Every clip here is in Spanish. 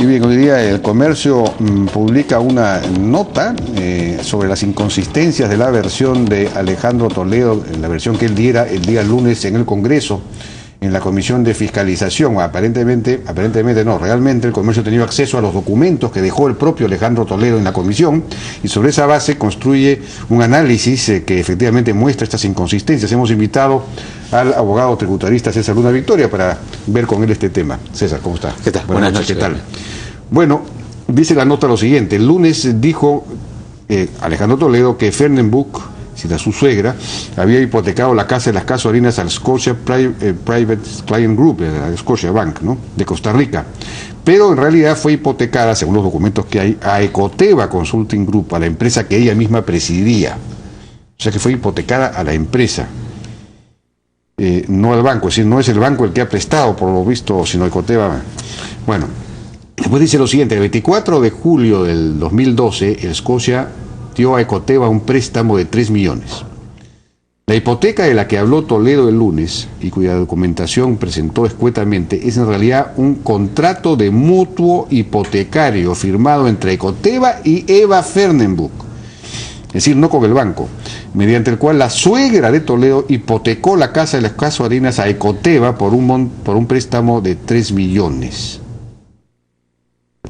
Y bien, hoy día el Comercio publica una nota sobre las inconsistencias de la versión de Alejandro Toledo, la versión que él diera el día lunes en el Congreso, en la Comisión de Fiscalización. Aparentemente no, realmente el Comercio ha tenido acceso a los documentos que dejó el propio Alejandro Toledo en la comisión y sobre esa base construye un análisis que efectivamente muestra estas inconsistencias. Hemos invitado al abogado tributarista César Luna Victoria para ver con él este tema. César, ¿cómo está? ¿Qué tal? Buenas noches. ¿Qué tal? Bueno, dice la nota lo siguiente. El lunes dijo Alejandro Toledo que Fernenbuch, cita su suegra, había hipotecado la casa de las casuarinas al Scotia Private Client Group, al Scotia Bank, ¿no?, de Costa Rica. Pero en realidad fue hipotecada, según los documentos que hay, a Ecoteva Consulting Group, a la empresa que ella misma presidía. O sea que fue hipotecada a la empresa, no al banco. Es decir, no es el banco el que ha prestado, por lo visto, sino Ecoteva. Bueno, después dice lo siguiente: el 24 de julio del 2012, el Scotia dio a Ecoteva un préstamo de 3 millones. La hipoteca de la que habló Toledo el lunes y cuya documentación presentó escuetamente es en realidad un contrato de mutuo hipotecario firmado entre Ecoteva y Eva Fernenbuch, es decir, no con el banco, mediante el cual la suegra de Toledo hipotecó la casa de las casuarinas a Ecoteva por un préstamo de 3 millones.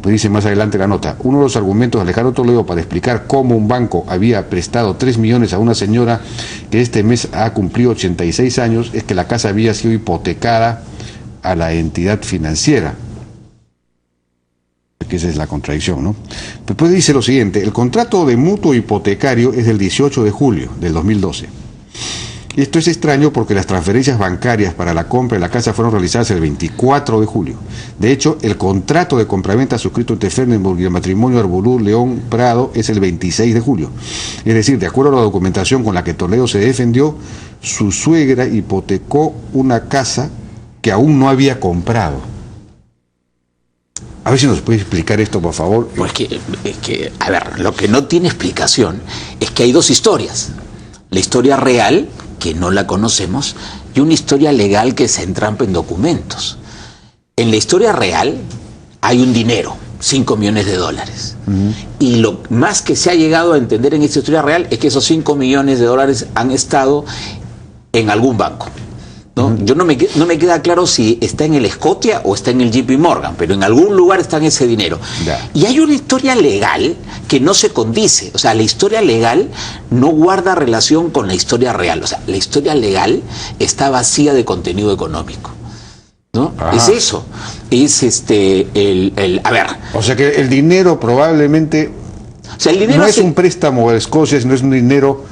Pues dice más adelante la nota: uno de los argumentos de Alejandro Toledo para explicar cómo un banco había prestado 3 millones a una señora que este mes ha cumplido 86 años es que la casa había sido hipotecada a la entidad financiera. Que esa es la contradicción, ¿no? Después dice lo siguiente: el contrato de mutuo hipotecario es del 18 de julio del 2012. Esto es extraño porque las transferencias bancarias para la compra de la casa fueron realizadas el 24 de julio. De hecho, el contrato de compraventa suscrito entre Fernenbuch y el matrimonio Arbolú León Prado es el 26 de julio. Es decir, de acuerdo a la documentación con la que Toledo se defendió, su suegra hipotecó una casa que aún no había comprado. A ver si nos puede explicar esto, por favor. Pues a ver, lo que no tiene explicación es que hay dos historias. La historia real, que no la conocemos, y una historia legal que se entrampa en documentos. En la historia real hay un dinero, 5 millones de dólares. Y lo más que se ha llegado a entender en esta historia real es que esos 5 millones de dólares han estado en algún banco, ¿no? Yo no me queda claro si está en el Scotia o está en el JP Morgan, pero en algún lugar está en ese dinero. Y hay una historia legal que no se condice. O sea, la historia legal no guarda relación con la historia real. O sea, la historia legal está vacía de contenido económico, ¿no? Es eso. Es a ver. O sea que el dinero probablemente, o sea, el dinero no es un préstamo de Escocia, sino es un dinero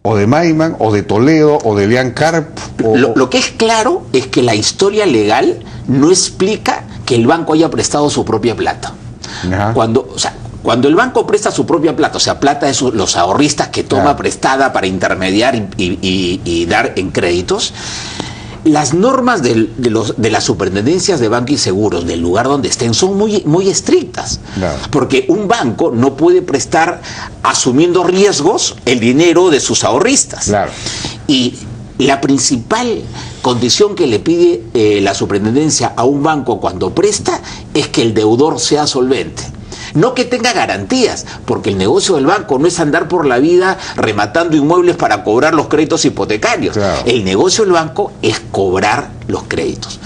o de Maiman, o de Toledo, o de Leanne Carp. Lo que es claro es que la historia legal no explica que el banco haya prestado su propia plata. Cuando el banco presta su propia plata, o sea, plata de los ahorristas que toma prestada para intermediar y dar en créditos, las normas de las superintendencias de banco y seguros del lugar donde estén son muy estrictas. Porque un banco no puede prestar asumiendo riesgos el dinero de sus ahorristas. Y la principal condición que le pide la superintendencia a un banco cuando presta es que el deudor sea solvente. No que tenga garantías, porque el negocio del banco no es andar por la vida rematando inmuebles para cobrar los créditos hipotecarios. El negocio del banco es cobrar los créditos.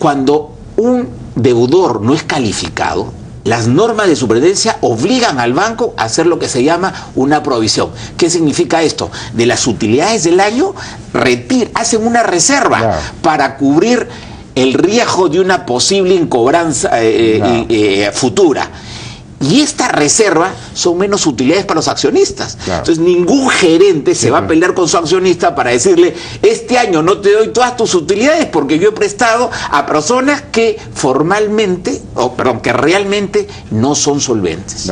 Cuando un deudor no es calificado, las normas de superintendencia obligan al banco a hacer lo que se llama una provisión. ¿Qué significa esto? De las utilidades del año, hacen una reserva para cubrir el riesgo de una posible incobranza futura. Y esta reserva son menos utilidades para los accionistas. Entonces ningún gerente se va a pelear con su accionista para decirle: este año no te doy todas tus utilidades porque yo he prestado a personas que que realmente no son solventes.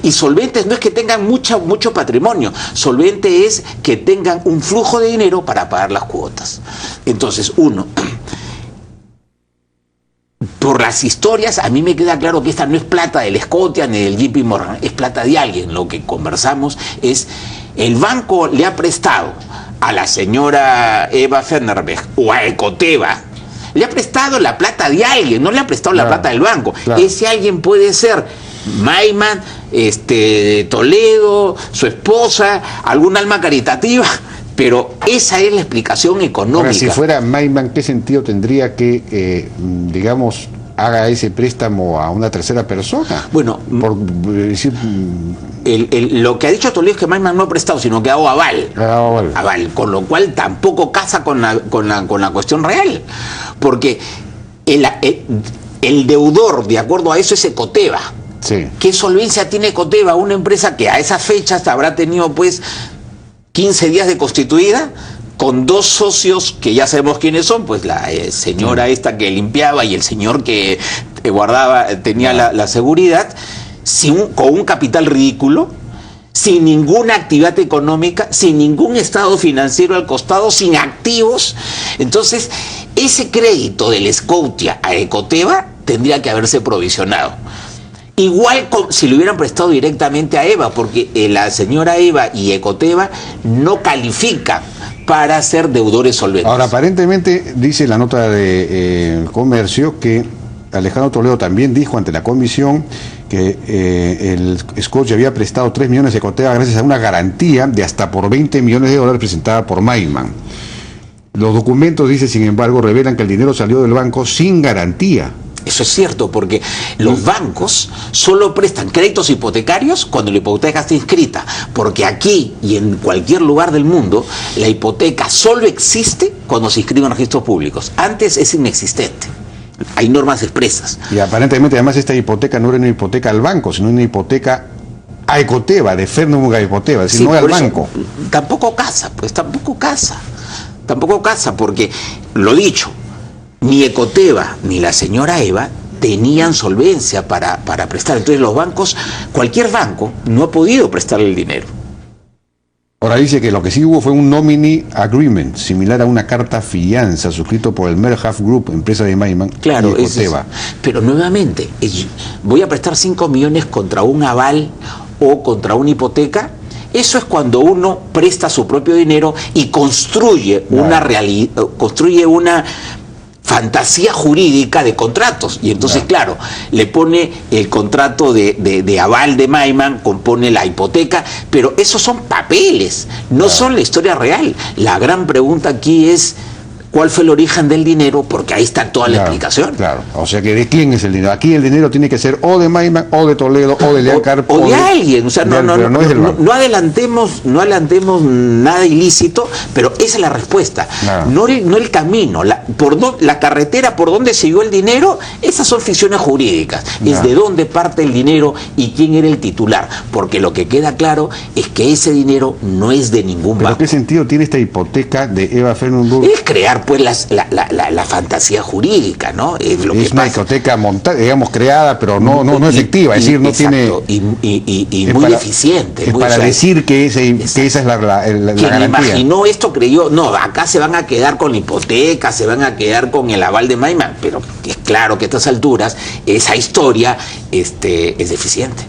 Y solventes no es que tengan mucho patrimonio, solvente es que tengan un flujo de dinero para pagar las cuotas. Entonces, por las historias, a mí me queda claro que esta no es plata del Scotia ni del JP Morgan, es plata de alguien. Lo que conversamos es: el banco le ha prestado a la señora Eva Fernenbuch o a Ecoteva le ha prestado la plata de alguien, no le ha prestado la plata del banco. Claro. Ese alguien puede ser Maiman, Toledo, su esposa, algún alma caritativa, pero esa es la explicación económica. Ahora, si fuera Maiman, ¿qué sentido tendría que, digamos, haga ese préstamo a una tercera persona? Bueno, por decir, lo que ha dicho Toledo es que Maiman no ha prestado, sino que ha dado aval. Aval, con lo cual tampoco casa con la cuestión real, porque el deudor, de acuerdo a eso, es Ecoteva. Sí. ¿Qué solvencia tiene Ecoteva? Una empresa que a esas fechas habrá tenido pues 15 días de constituida, con dos socios que ya sabemos quiénes son, pues la señora esta que limpiaba y el señor que tenía la seguridad, con un capital ridículo, sin ninguna actividad económica, sin ningún estado financiero al costado, sin activos. Entonces, ese crédito del Scotia a Ecoteva tendría que haberse provisionado. Igual si le hubieran prestado directamente a Eva, porque la señora Eva y Ecoteva no califican para ser deudores solventes. Ahora, aparentemente, dice la nota de Comercio que Alejandro Toledo también dijo ante la comisión que el Scotia había prestado 3 millones de Ecoteva gracias a una garantía de hasta por 20 millones de dólares presentada por Maiman. Los documentos, dice, sin embargo, revelan que el dinero salió del banco sin garantía. Eso es cierto, porque los bancos solo prestan créditos hipotecarios cuando la hipoteca está inscrita, porque aquí y en cualquier lugar del mundo la hipoteca solo existe cuando se inscribe en registros públicos. Antes es inexistente. Hay normas expresas. Y aparentemente, además, esta hipoteca no era una hipoteca al banco, sino una hipoteca a Ecoteva, de Fernando Ecoteva, es decir, sí, no al banco. Tampoco casa, pues tampoco casa. Tampoco casa, porque, lo dicho, ni Ecoteva ni la señora Eva tenían solvencia para prestar. Entonces los bancos, cualquier banco, no ha podido prestarle el dinero. Ahora dice que lo que sí hubo fue un nominee agreement, similar a una carta fianza suscrito por el Merhalf Group, empresa de Maiman, claro, y Ecoteva. Pero nuevamente, voy a prestar 5 millones contra un aval o contra una hipoteca. Eso es cuando uno presta su propio dinero y construye una fantasía jurídica de contratos. Y entonces, claro, le pone el contrato de aval de Maiman, compone la hipoteca, pero esos son papeles, no son la historia real. La gran pregunta aquí es: ¿cuál fue el origen del dinero? Porque ahí está toda la explicación. Claro, o sea que ¿de quién es el dinero? Aquí el dinero tiene que ser o de Maiman, o de Toledo, o de Leancar, o de alguien. O sea, no adelantemos nada ilícito, pero esa es la respuesta. No el camino, la carretera por donde se dio el dinero, esas son ficciones jurídicas. Es de dónde parte el dinero y quién era el titular. Porque lo que queda claro es que ese dinero no es de ningún banco. ¿Pero qué sentido tiene esta hipoteca de Eva Fernando? Es crear pues la fantasía jurídica, ¿no? Es una hipoteca montada, digamos, creada, pero no efectiva, es decir, no exacto, tiene... Y muy eficiente. Es para decir que esa es la Quien garantía. Imaginó esto creyó, no, acá se van a quedar con la hipoteca, se van a quedar con el aval de Maiman, pero es claro que a estas alturas esa historia es deficiente.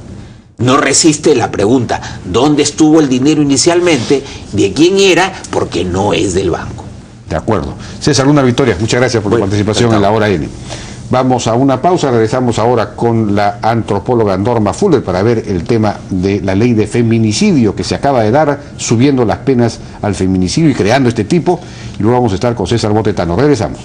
No resiste la pregunta: ¿dónde estuvo el dinero inicialmente? ¿De quién era? Porque no es del banco. De acuerdo. César Luna Victoria, muchas gracias por tu participación en la Hora N. Vamos a una pausa, regresamos ahora con la antropóloga Norma Fuller para ver el tema de la ley de feminicidio que se acaba de dar, subiendo las penas al feminicidio y creando este tipo. Y luego vamos a estar con César Botetano. Regresamos.